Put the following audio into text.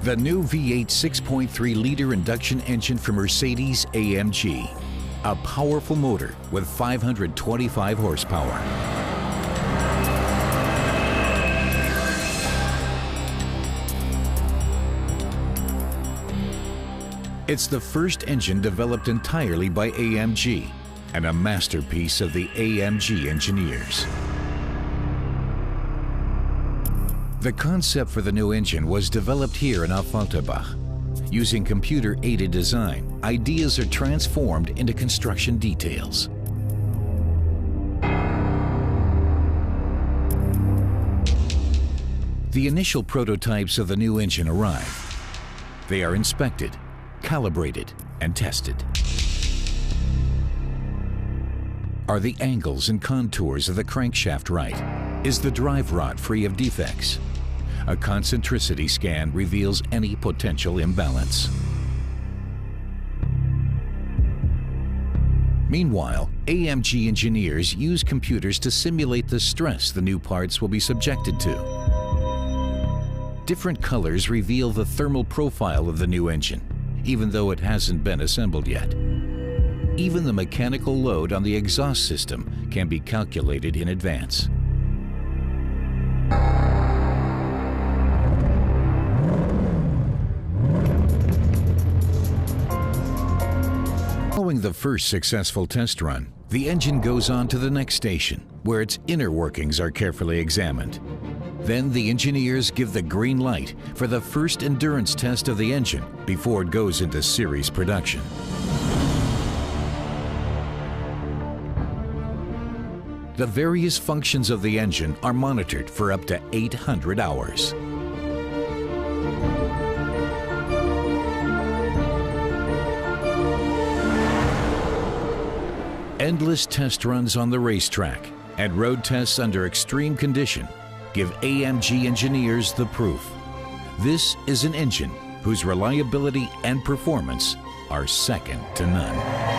The new V8 6.3-liter induction engine from Mercedes-AMG. A powerful motor with 525 horsepower. It's the first engine developed entirely by AMG and a masterpiece of the AMG engineers. The concept for the new engine was developed here in Affalterbach. Using computer-aided design, ideas are transformed into construction details. The initial prototypes of the new engine arrive. They are inspected, calibrated, and tested. Are the angles and contours of the crankshaft right? Is the drive rod free of defects? A concentricity scan reveals any potential imbalance. Meanwhile, AMG engineers use computers to simulate the stress the new parts will be subjected to. Different colors reveal the thermal profile of the new engine, even though it hasn't been assembled yet. Even the mechanical load on the exhaust system can be calculated in advance. Following the first successful test run, the engine goes on to the next station, where its inner workings are carefully examined. Then the engineers give the green light for the first endurance test of the engine before it goes into series production. The various functions of the engine are monitored for up to 800 hours. Endless test runs on the racetrack and road tests under extreme condition give AMG engineers the proof. This is an engine whose reliability and performance are second to none.